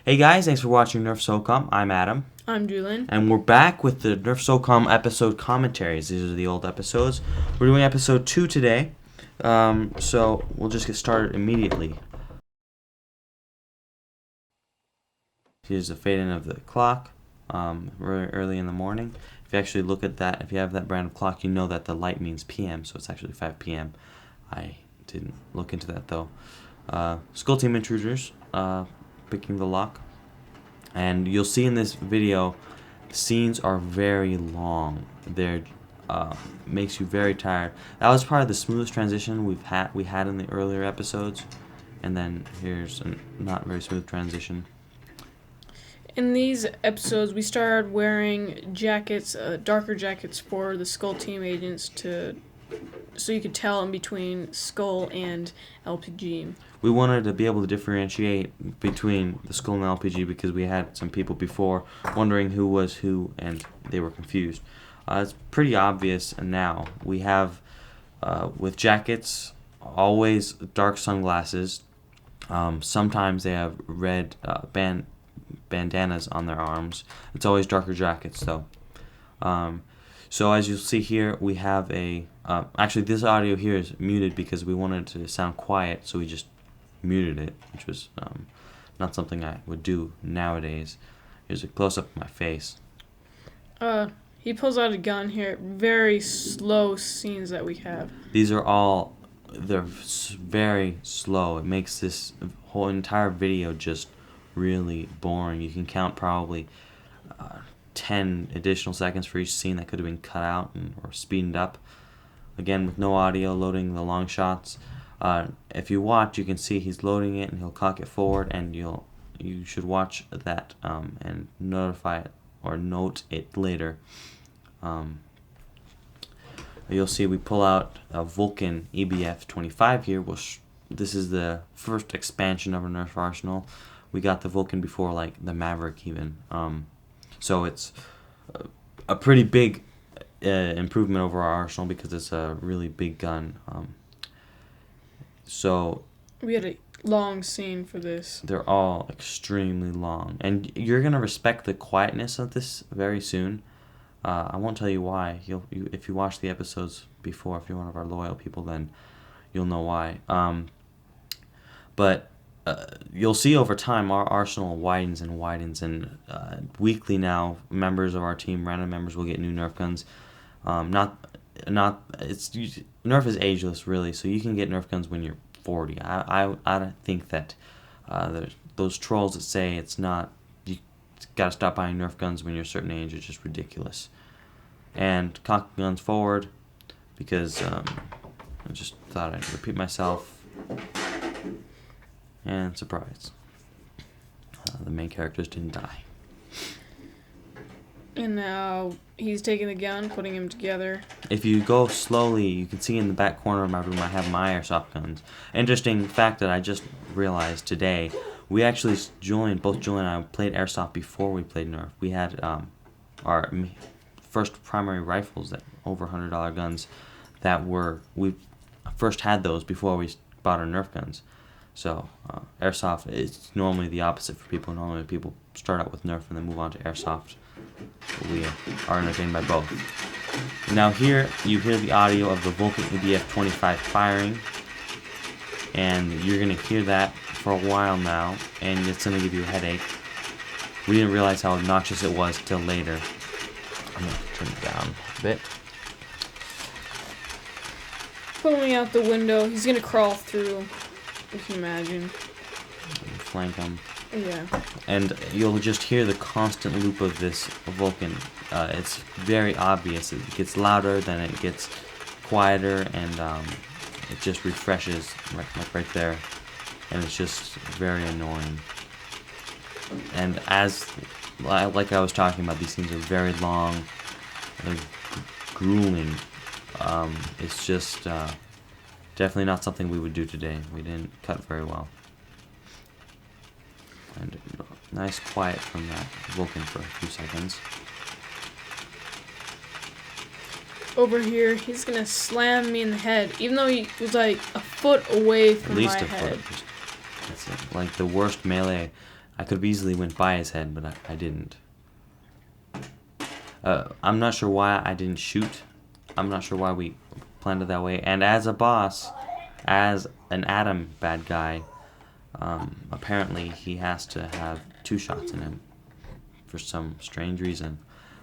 Hey guys, thanks for watching Nerf Socom. I'm Adam. I'm Julian. And we're back with the Nerf Socom episode commentaries. These are the old episodes. We're doing episode 2 today. So we'll just get started immediately. Here's the fade in of the clock. Very early in the morning. If you actually look at that, if you have that brand of clock, you know that the light means PM, so it's actually 5 PM. I didn't look into that though. Skull Team intruders, picking the lock. And you'll see in this video, the scenes are very long. They're makes you very tired. That was probably the smoothest transition we had in the earlier episodes, and then here's a not very smooth transition. In these episodes, we started wearing jackets, darker jackets for the Skull Team agents so you could tell in between Skull and LPG. We wanted to be able to differentiate between the Skull and LPG because we had some people before wondering who was who and they were confused. It's pretty obvious now. We have, with jackets, always dark sunglasses. Sometimes they have red bandanas on their arms. It's always darker jackets though. So as you'll see here, we have a... actually, this audio here is muted because we wanted it to sound quiet, so we just muted it, which was not something I would do nowadays. Here's a close-up of my face. He pulls out a gun here. Very slow scenes that we have. These are all... they're very slow. It makes this whole entire video just really boring. You can count probably 10 additional seconds for each scene that could have been cut out or speeded up. Again, with no audio, loading the long shots. If you watch, you can see he's loading it and he'll cock it forward, and you should watch that and notify it or note it later. You'll see we pull out a Vulcan EBF 25 here. This is the first expansion of our Nerf arsenal. We got the Vulcan before, like the Maverick even. So it's a pretty big improvement over our arsenal because it's a really big gun. So we had a long scene for this. They're all extremely long, and you're gonna respect the quietness of this very soon. I won't tell you why. If you watch the episodes before, if you're one of our loyal people, then you'll know why. But you'll see over time our arsenal widens and widens, and weekly now members of our team, random members, will get new Nerf guns. Nerf is ageless really, so you can get Nerf guns when you're 40. I think that those trolls that say it's not, you gotta stop buying Nerf guns when you're a certain age, is just ridiculous. And cock guns forward because I just thought I'd repeat myself. And surprise, the main characters didn't die. And now he's taking the gun, putting him together. If you go slowly, you can see in the back corner of my room I have my airsoft guns. Interesting fact that I just realized today, we actually, both Julian and I played airsoft before we played Nerf. We had our first primary rifles, that over $100 guns, we first had those before we bought our Nerf guns. So airsoft is normally the opposite for people. Normally people start out with Nerf and then move on to airsoft. We are entertained by both. Now here you hear the audio of the Vulcan EBF 25 firing, and you're going to hear that for a while now, and it's going to give you a headache. We didn't realize how obnoxious it was till later. I'm going to turn it down a bit. Pulling out the window, he's going to crawl through. You can imagine. Flank him. Yeah. And you'll just hear the constant loop of this Vulcan. It's very obvious. It gets louder, then it gets quieter, and it just refreshes like right there. And it's just very annoying. And like I was talking about, these things are very long. They're grueling. It's just definitely not something we would do today. We didn't cut very well. And nice quiet from that Vulcan for a few seconds. Over here, he's gonna slam me in the head, even though he was like a foot away from my head. At least a foot. That's like the worst melee I could have easily went by his head, but I didn't. I'm not sure why I didn't shoot. I'm not sure why we planned it that way. And as a boss, as an Adam bad guy, apparently he has to have 2 shots in him for some strange reason.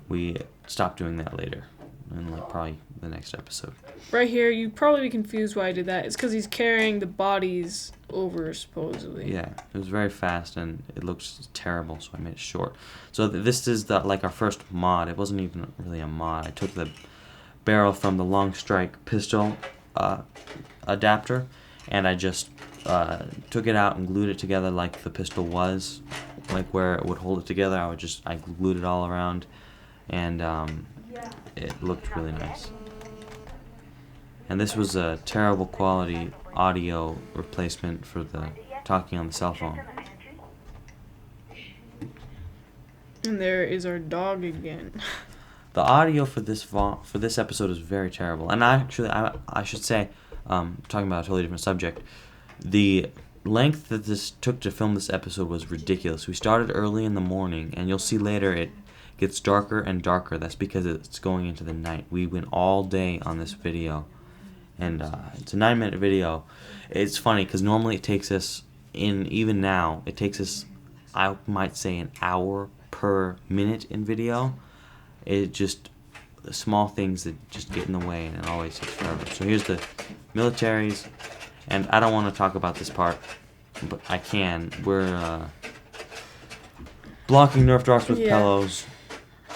We stopped doing that later, in like probably the next episode. Right here, you'd probably be confused why I did that. It's because he's carrying the bodies over, supposedly. Yeah, it was very fast and it looks terrible, so I made it short. So this is like our first mod. It wasn't even really a mod. I took the barrel from the long strike pistol adapter, and I just took it out and glued it together like the pistol was, like where it would hold it together. I glued it all around, and it looked really nice. And this was a terrible quality audio replacement for the talking on the cell phone. And there is our dog again. The audio for this episode is very terrible. And I should say, talking about a totally different subject, the length that this took to film this episode was ridiculous. We started early in the morning, and you'll see later it gets darker and darker. That's because it's going into the night. We went all day on this video, and it's a 9-minute video. It's funny because normally it takes us, even now, it takes us, I might say, an hour per minute in video. It just, the small things that just get in the way, and it always takes forever. So here's the militaries, and I don't want to talk about this part, but I can. We're blocking Nerf darts with pillows.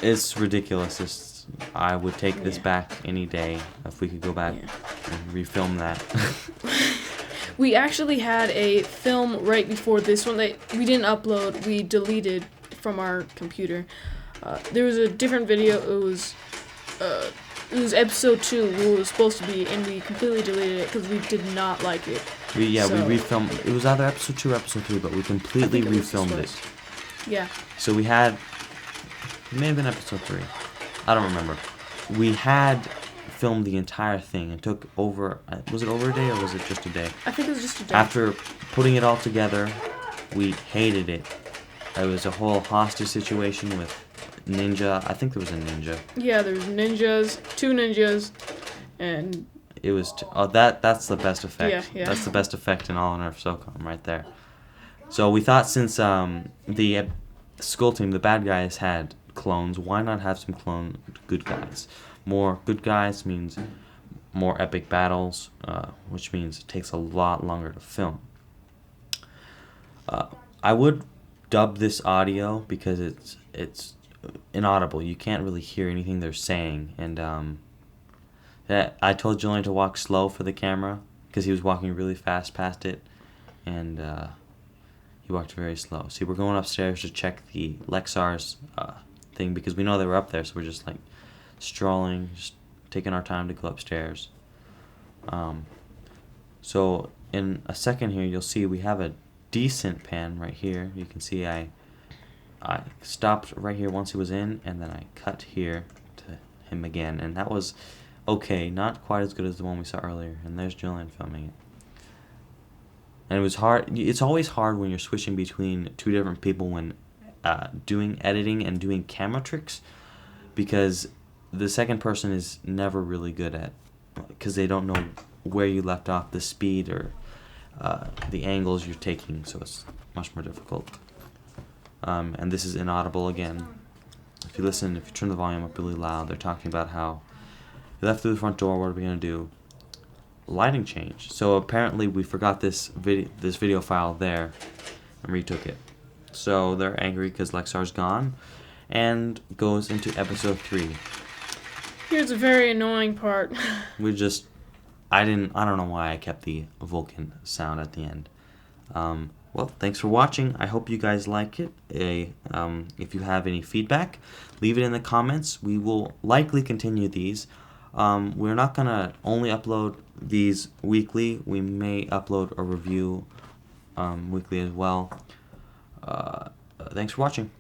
It's ridiculous. I would take this back any day if we could go back and refilm that. We actually had a film right before this one that we didn't upload. We deleted from our computer. There was a different video. It was episode 2 where it was supposed to be, and we completely deleted it because we did not like it. We refilmed. It was either episode 2 or episode 3, but we completely refilmed it. Yeah. So we had, it may have been episode 3. I don't remember. We had filmed the entire thing. It took over, was it over a day or was it just a day? I think it was just a day. After putting it all together, we hated it. It was a whole hostage situation with ninja. I think there was a ninja. Yeah, there was ninjas, 2 ninjas, and it was that's the best effect. Yeah. That's the best effect in all of Nerf Socom right there. So we thought since the Skull team, the bad guys, had clones, why not have some clone good guys? More good guys means more epic battles, which means it takes a lot longer to film. I would dub this audio because it's inaudible. You can't really hear anything they're saying, and I told Julian to walk slow for the camera because he was walking really fast past it, and he walked very slow. See, we're going upstairs to check the Lexar's thing because we know they were up there, so we're just like strolling, just taking our time to go upstairs. So in a second here, you'll see we have a decent pan right here. You can see I stopped right here once he was in, and then I cut here to him again, and that was okay, not quite as good as the one we saw earlier. And there's Julian filming it. And it was hard. It's always hard when you're switching between 2 different people when doing editing and doing camera tricks, because the second person is never really good at, because they don't know where you left off, the speed or the angles you're taking, so it's much more difficult. And this is inaudible again. If you listen, if you turn the volume up really loud, they're talking about how you left through the front door, what are we going to do? Lighting change. So apparently we forgot this video file there and retook it. So they're angry because Lexar's gone, and goes into episode 3. Here's a very annoying part. I don't know why I kept the Vulcan sound at the end. Well, thanks for watching. I hope you guys like it. If you have any feedback, leave it in the comments. We will likely continue these. We're not going to only upload these weekly. We may upload a review weekly as well. Thanks for watching.